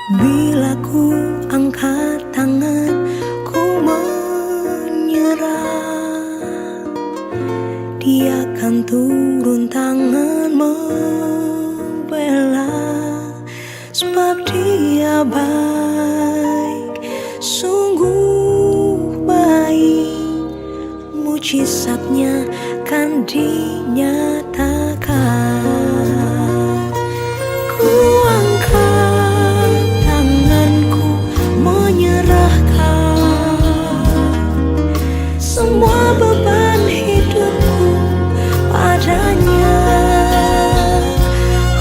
Bila ku angkat tangan, ku menyerah, Dia akan turun tangan membela. Sebab Dia baik, sungguh baik, mujizatnya kan dinyatakan. Ku angkat tanganku menyerahkan semua beban hidupku padanya.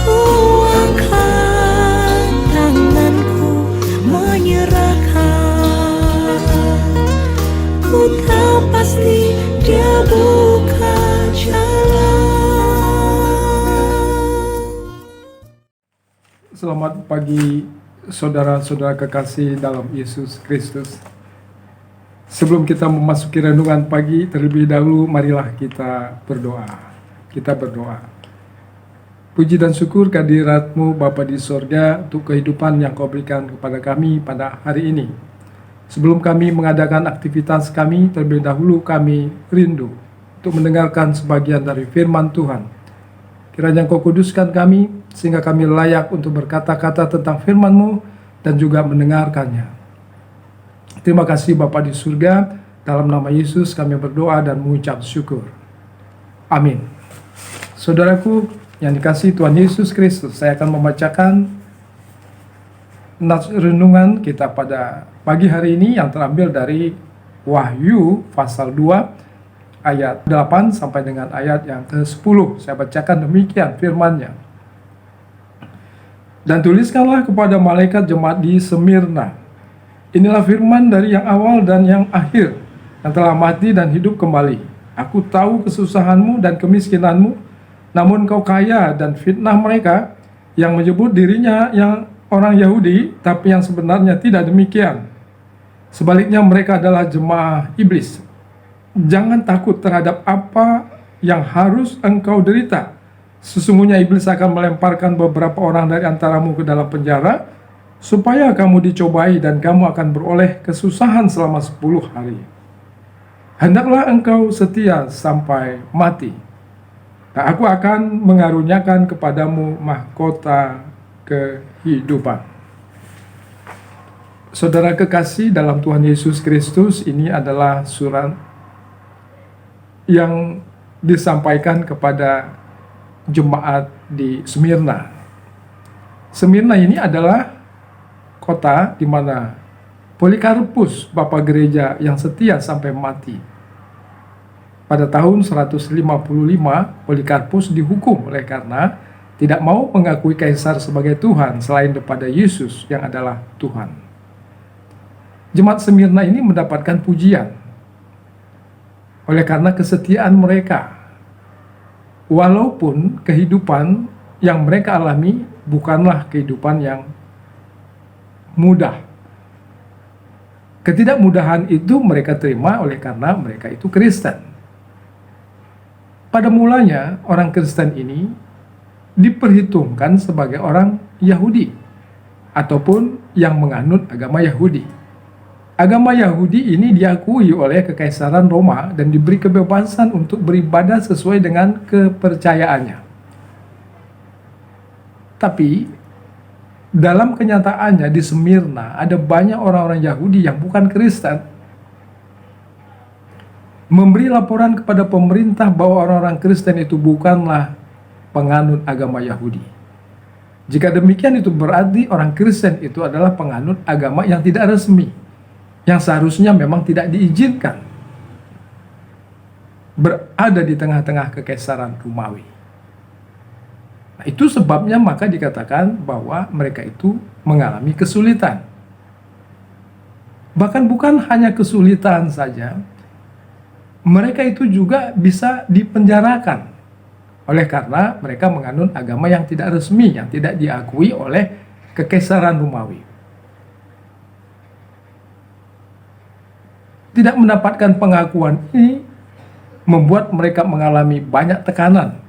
Ku angkat tanganku menyerahkan, ku tahu pasti Dia buka jalan. Selamat pagi saudara-saudara kekasih dalam Yesus Kristus. Sebelum kita memasuki renungan pagi, terlebih dahulu marilah kita berdoa. Kita berdoa. Puji dan syukur kehadirat-Mu Bapa di sorga untuk kehidupan yang Kau berikan kepada kami pada hari ini. Sebelum kami mengadakan aktivitas kami, terlebih dahulu kami rindu untuk mendengarkan sebagian dari firman Tuhan. Kiranya Engkau kuduskan kami, sehingga kami layak untuk berkata-kata tentang firman-Mu dan juga mendengarkannya. Terima kasih Bapa di surga, dalam nama Yesus kami berdoa dan mengucap syukur. Amin. Saudaraku yang dikasihi Tuhan Yesus Kristus, saya akan membacakan nats renungan kita pada pagi hari ini yang terambil dari Wahyu pasal 2 ayat 8 sampai dengan ayat yang ke-10. Saya bacakan demikian firman-Nya. Dan tuliskanlah kepada malaikat jemaat di Semirna, inilah firman dari yang awal dan yang akhir, yang telah mati dan hidup kembali. Aku tahu kesusahanmu dan kemiskinanmu, namun kau kaya, dan fitnah mereka yang menyebut dirinya yang orang Yahudi, tapi yang sebenarnya tidak demikian. Sebaliknya mereka adalah jemaah iblis. Jangan takut terhadap apa yang harus engkau derita. Sesungguhnya iblis akan melemparkan beberapa orang dari antaramu ke dalam penjara, supaya kamu dicobai dan kamu akan beroleh kesusahan selama 10 hari. Hendaklah engkau setia sampai mati, dan aku akan mengaruniakan kepadamu mahkota kehidupan. Saudara kekasih dalam Tuhan Yesus Kristus, ini adalah surat yang disampaikan kepada jemaat di Semirna. Semirna ini adalah kota di mana Polikarpus, bapa gereja yang setia sampai mati. Pada tahun 155, Polikarpus dihukum oleh karena tidak mau mengakui kaisar sebagai Tuhan selain daripada Yesus yang adalah Tuhan. Jemaat Semirna ini mendapatkan pujian oleh karena kesetiaan mereka, walaupun kehidupan yang mereka alami bukanlah kehidupan yang mudah. Ketidakmudahan itu mereka terima oleh karena mereka itu Kristen. Pada mulanya orang Kristen ini diperhitungkan sebagai orang Yahudi ataupun yang menganut agama Yahudi. Agama Yahudi ini diakui oleh Kekaisaran Roma dan diberi kebebasan untuk beribadah sesuai dengan kepercayaannya. Tapi dalam kenyataannya di Semirna ada banyak orang-orang Yahudi yang bukan Kristen memberi laporan kepada pemerintah bahwa orang-orang Kristen itu bukanlah penganut agama Yahudi. Jika demikian, itu berarti orang Kristen itu adalah penganut agama yang tidak resmi, yang seharusnya memang tidak diizinkan berada di tengah-tengah Kekaisaran Romawi. Nah, itu sebabnya maka dikatakan bahwa mereka itu mengalami kesulitan. Bahkan bukan hanya kesulitan saja, mereka itu juga bisa dipenjarakan oleh karena mereka menganut agama yang tidak resmi, yang tidak diakui oleh Kekaisaran Romawi. Tidak mendapatkan pengakuan ini membuat mereka mengalami banyak tekanan.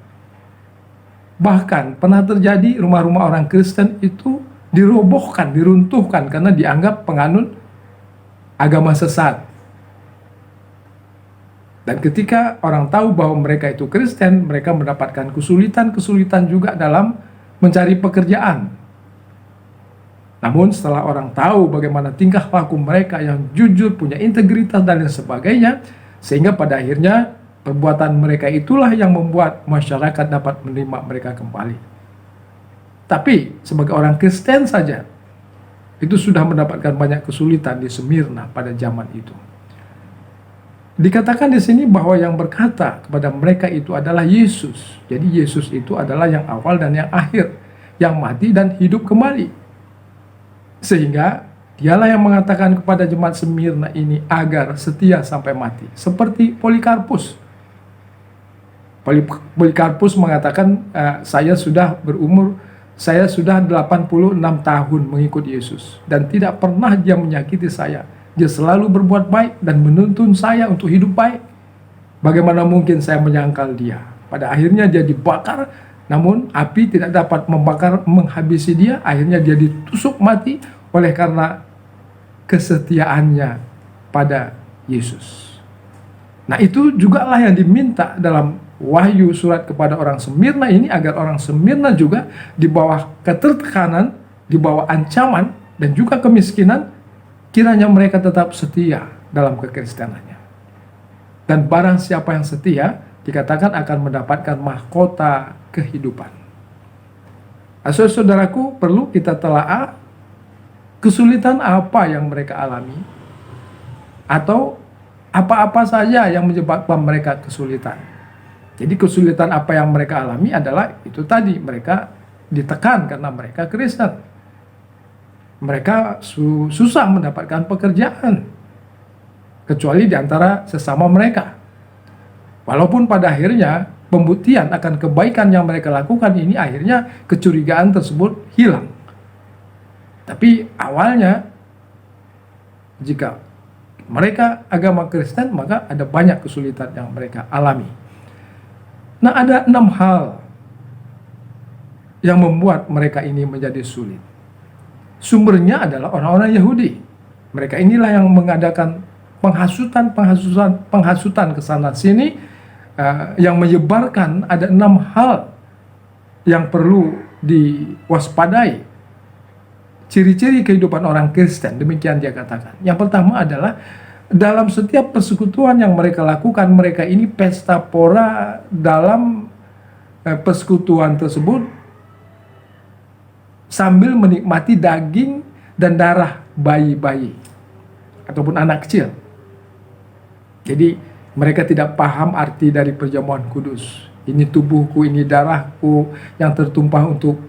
Bahkan pernah terjadi rumah-rumah orang Kristen itu dirobohkan, diruntuhkan karena dianggap penganut agama sesat. Dan ketika orang tahu bahwa mereka itu Kristen, mereka mendapatkan kesulitan-kesulitan juga dalam mencari pekerjaan. Namun setelah orang tahu bagaimana tingkah laku mereka yang jujur, punya integritas dan lain sebagainya, sehingga pada akhirnya perbuatan mereka itulah yang membuat masyarakat dapat menerima mereka kembali. Tapi sebagai orang Kristen saja, itu sudah mendapatkan banyak kesulitan di Smyrna pada zaman itu. Dikatakan di sini bahwa yang berkata kepada mereka itu adalah Yesus. Jadi Yesus itu adalah yang awal dan yang akhir, yang mati dan hidup kembali. Sehingga dialah yang mengatakan kepada jemaat Smyrna ini agar setia sampai mati. Seperti Polikarpus. Polikarpus mengatakan, saya sudah 86 tahun mengikut Yesus. Dan tidak pernah dia menyakiti saya. Dia selalu berbuat baik dan menuntun saya untuk hidup baik. Bagaimana mungkin saya menyangkal dia? Pada akhirnya dia dibakar, namun api tidak dapat menghabisi dia. Akhirnya dia ditusuk mati oleh karena kesetiaannya pada Yesus. Nah, itu juga lah yang diminta dalam Wahyu surat kepada orang Smyrna ini, agar orang Smyrna juga di bawah ketertekanan, di bawah ancaman dan juga kemiskinan, kiranya mereka tetap setia dalam kekristenannya. Dan barang siapa yang setia, dikatakan akan mendapatkan mahkota kehidupan. Saudaraku, perlu kita telaah kesulitan apa yang mereka alami, atau apa-apa saja yang menyebabkan mereka kesulitan. Jadi kesulitan apa yang mereka alami adalah itu tadi, mereka ditekan karena mereka Kristen. Mereka susah mendapatkan pekerjaan, kecuali di antara sesama mereka. Walaupun pada akhirnya pembuktian akan kebaikan yang mereka lakukan ini, akhirnya kecurigaan tersebut hilang. Tapi awalnya, jika mereka agama Kristen, maka ada banyak kesulitan yang mereka alami. Nah, ada 6 hal yang membuat mereka ini menjadi sulit. Sumbernya adalah orang-orang Yahudi. Mereka inilah yang mengadakan penghasutan ke sana sini, yang menyebarkan ada 6 hal yang perlu diwaspadai. Ciri-ciri kehidupan orang Kristen, demikian dia katakan. Yang pertama adalah dalam setiap persekutuan yang mereka lakukan, mereka ini pesta pora dalam persekutuan tersebut sambil menikmati daging dan darah bayi-bayi ataupun anak kecil. Jadi mereka tidak paham arti dari perjamuan kudus. Ini tubuhku, ini darahku yang tertumpah untuk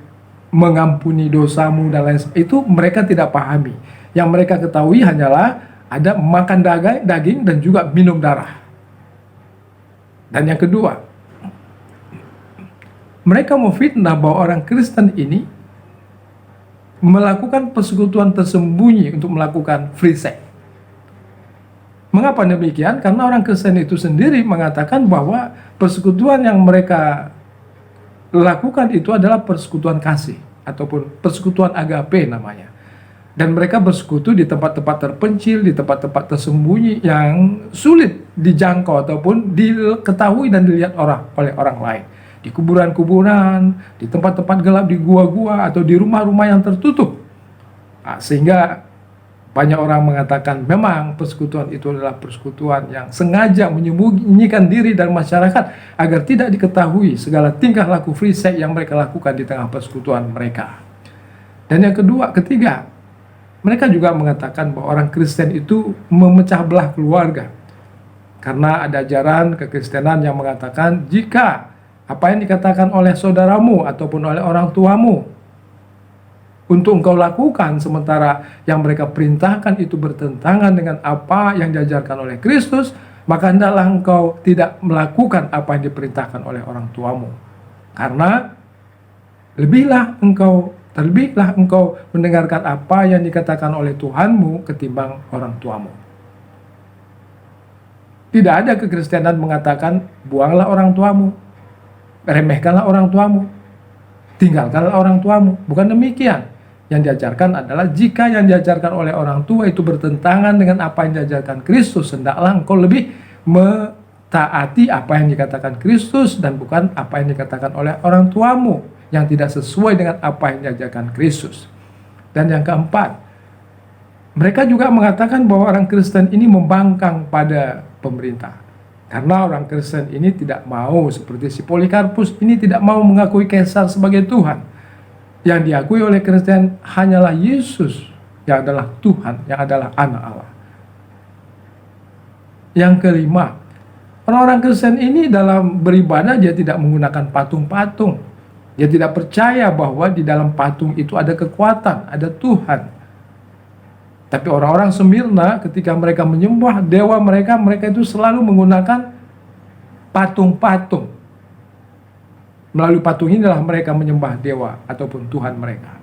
mengampuni dosamu dan lain sebagainya. Itu mereka tidak pahami. Yang mereka ketahui hanyalah ada makan daging dan juga minum darah. Dan yang kedua, mereka memfitnah bahwa orang Kristen ini melakukan persekutuan tersembunyi untuk melakukan free sex. Mengapa demikian? Karena orang Kristen itu sendiri mengatakan bahwa persekutuan yang mereka lakukan itu adalah persekutuan kasih ataupun persekutuan agape namanya. Dan mereka bersekutu di tempat-tempat terpencil, di tempat-tempat tersembunyi yang sulit dijangkau ataupun diketahui dan dilihat oleh orang lain. Di kuburan-kuburan, di tempat-tempat gelap, di gua-gua, atau di rumah-rumah yang tertutup. Nah, sehingga banyak orang mengatakan memang persekutuan itu adalah persekutuan yang sengaja menyembunyikan diri dari masyarakat agar tidak diketahui segala tingkah laku free sex yang mereka lakukan di tengah persekutuan mereka. Dan yang ketiga, mereka juga mengatakan bahwa orang Kristen itu memecah belah keluarga. Karena ada ajaran kekristenan yang mengatakan jika apa yang dikatakan oleh saudaramu ataupun oleh orang tuamu untuk engkau lakukan, sementara yang mereka perintahkan itu bertentangan dengan apa yang diajarkan oleh Kristus, maka hendaklah engkau tidak melakukan apa yang diperintahkan oleh orang tuamu. Karena terlebihlah engkau mendengarkan apa yang dikatakan oleh Tuhanmu ketimbang orang tuamu. Tidak ada kekristenan mengatakan buanglah orang tuamu, remehkanlah orang tuamu, tinggalkanlah orang tuamu. Bukan demikian. yang diajarkan adalah jika yang diajarkan oleh orang tua itu bertentangan dengan apa yang diajarkan Kristus, hendaklah engkau lebih mentaati apa yang dikatakan Kristus dan bukan apa yang dikatakan oleh orang tuamu yang tidak sesuai dengan apa yang diajarkan Kristus. Dan yang keempat, mereka juga mengatakan bahwa orang Kristen ini membangkang pada pemerintah. Karena orang Kristen ini tidak mau, seperti si Polikarpus ini tidak mau mengakui Kaisar sebagai Tuhan. Yang diakui oleh Kristen hanyalah Yesus yang adalah Tuhan, yang adalah anak Allah. Yang kelima, orang-orang Kristen ini dalam beribadah dia tidak menggunakan patung-patung. Dia tidak percaya bahwa di dalam patung itu ada kekuatan, ada Tuhan. Tapi orang-orang Smyrna ketika mereka menyembah dewa mereka itu selalu menggunakan patung-patung. Melalui patung inilah mereka menyembah dewa ataupun Tuhan mereka.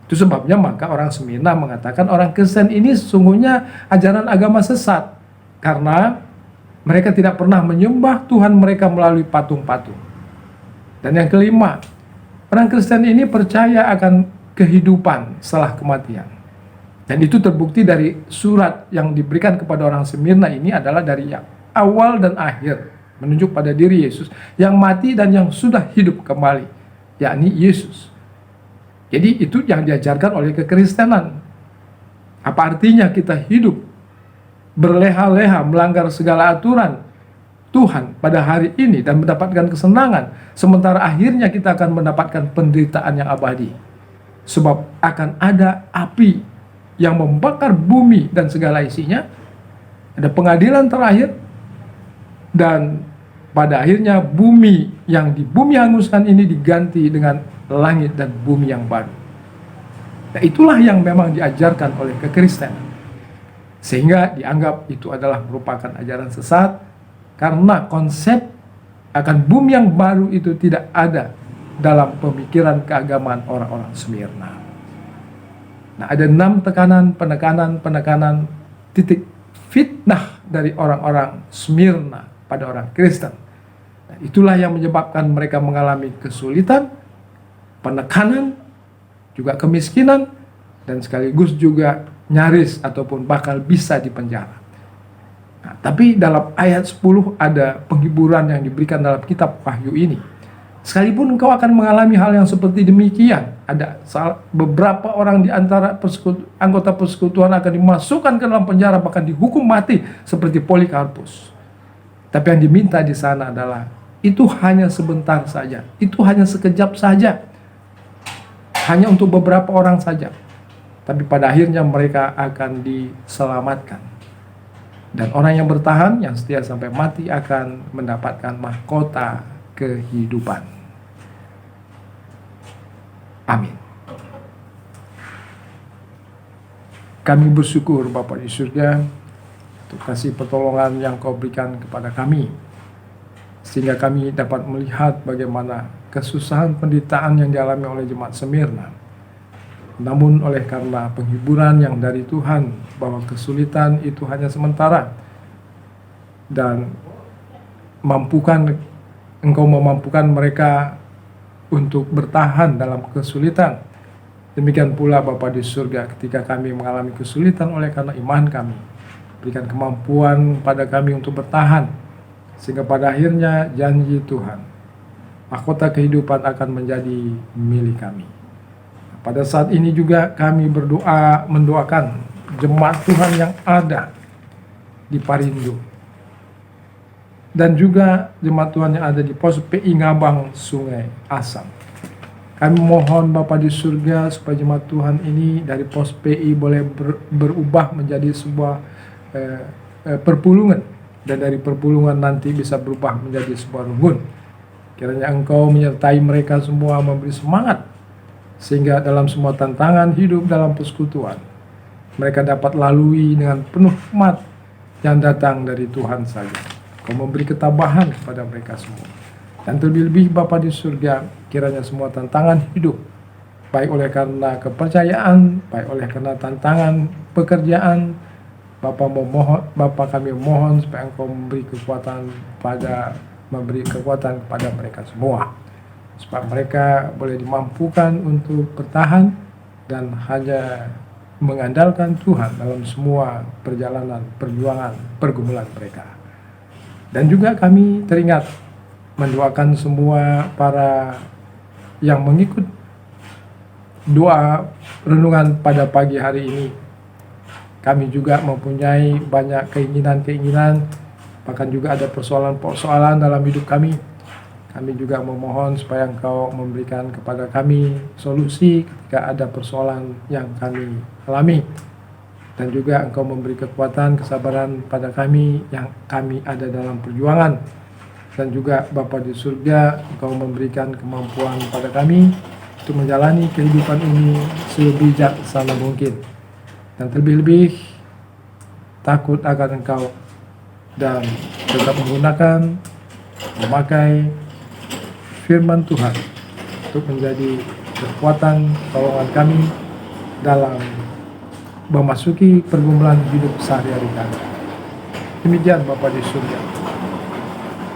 Itu sebabnya maka orang Smyrna mengatakan orang Kristen ini sesungguhnya ajaran agama sesat. Karena mereka tidak pernah menyembah Tuhan mereka melalui patung-patung. Dan yang kelima, orang Kristen ini percaya akan kehidupan setelah kematian. Dan itu terbukti dari surat yang diberikan kepada orang Smyrna ini adalah dari yang awal dan akhir, menunjuk pada diri Yesus yang mati dan yang sudah hidup kembali, yakni Yesus. Jadi itu yang diajarkan oleh kekristenan. Apa artinya kita hidup berleha-leha melanggar segala aturan Tuhan pada hari ini dan mendapatkan kesenangan, sementara akhirnya kita akan mendapatkan penderitaan yang abadi. Sebab akan ada api yang membakar bumi dan segala isinya, ada pengadilan terakhir, dan pada akhirnya bumi yang di bumi hanguskan ini diganti dengan langit dan bumi yang baru. Nah, itulah yang memang diajarkan oleh kekristenan, sehingga dianggap itu adalah merupakan ajaran sesat, karena konsep akan bumi yang baru itu tidak ada dalam pemikiran keagamaan orang-orang Smyrna. Nah, ada 6 penekanan titik fitnah dari orang-orang Smyrna pada orang Kristen. Nah, itulah yang menyebabkan mereka mengalami kesulitan, penekanan, juga kemiskinan, dan sekaligus juga nyaris ataupun bakal bisa dipenjara. Nah, tapi dalam ayat 10 ada penghiburan yang diberikan dalam kitab Wahyu ini. Sekalipun engkau akan mengalami hal yang seperti demikian, ada beberapa orang di antara anggota persekutuan akan dimasukkan ke dalam penjara, bahkan dihukum mati seperti Polikarpus. Tapi yang diminta di sana adalah itu hanya sebentar saja, itu hanya sekejap saja, hanya untuk beberapa orang saja. Tapi pada akhirnya mereka akan diselamatkan. Dan orang yang bertahan, yang setia sampai mati akan mendapatkan mahkota kehidupan. Amin. Kami bersyukur Bapa di surga untuk kasih pertolongan yang Kau berikan kepada kami, sehingga kami dapat melihat bagaimana kesusahan penderitaan yang dialami oleh jemaat Smyrna. Namun oleh karena penghiburan yang dari Tuhan bahwa kesulitan itu hanya sementara, dan Engkau memampukan mereka untuk bertahan dalam kesulitan. Demikian pula Bapa di surga, ketika kami mengalami kesulitan oleh karena iman kami, berikan kemampuan pada kami untuk bertahan, sehingga pada akhirnya janji Tuhan, mahkota kehidupan akan menjadi milik kami. Pada saat ini juga kami mendoakan jemaat Tuhan yang ada di Parindo, dan juga jemaat Tuhan yang ada di pos PI Ngabang Sungai Asam. Kami mohon Bapa di surga supaya jemaat Tuhan ini dari pos PI boleh berubah menjadi sebuah perpulungan, dan dari perpulungan nanti bisa berubah menjadi sebuah rumbun. Kiranya Engkau menyertai mereka semua, memberi semangat, sehingga dalam semua tantangan hidup dalam persekutuan mereka dapat lalui dengan penuh hikmat yang datang dari Tuhan saja. Kau memberi ketabahan kepada mereka semua. Dan terlebih-lebih Bapa di surga, kiranya semua tantangan hidup, baik oleh karena kepercayaan, baik oleh karena tantangan pekerjaan, Bapa kami mohon supaya Engkau memberi kekuatan kepada mereka semua, supaya mereka boleh dimampukan untuk bertahan dan hanya mengandalkan Tuhan dalam semua perjalanan, perjuangan, pergumulan mereka. Dan juga kami teringat mendoakan semua para yang mengikut doa renungan pada pagi hari ini. Kami juga mempunyai banyak keinginan-keinginan, bahkan juga ada persoalan-persoalan dalam hidup kami. Kami juga memohon supaya Engkau memberikan kepada kami solusi ketika ada persoalan yang kami alami. Dan juga Engkau memberi kekuatan, kesabaran pada kami yang kami ada dalam perjuangan. Dan juga Bapa di surga, Engkau memberikan kemampuan pada kami untuk menjalani kehidupan ini sebijaksana mungkin. Dan terlebih-lebih takut akan Engkau dan tetap memakai firman Tuhan untuk menjadi kekuatan tolongan kami dalam memasuki pergumulan hidup sehari-hari kami. Demikian Bapa di surga,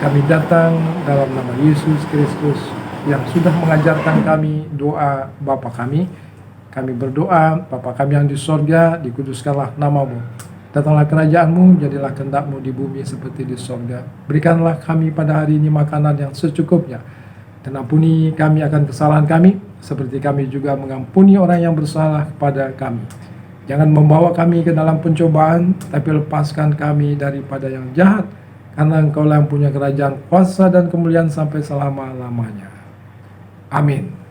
kami datang dalam nama Yesus Kristus yang sudah mengajarkan kami doa Bapa kami. Kami berdoa, Bapa kami yang di sorga, dikuduskanlah namamu. Datanglah kerajaan-Mu, jadilah kehendak-Mu di bumi seperti di sorga. Berikanlah kami pada hari ini makanan yang secukupnya. Dan ampuni kami akan kesalahan kami, seperti kami juga mengampuni orang yang bersalah kepada kami. Jangan membawa kami ke dalam pencobaan, tapi lepaskan kami daripada yang jahat. Karena Engkau lah yang punya kerajaan, kuasa dan kemuliaan sampai selama-lamanya. Amin.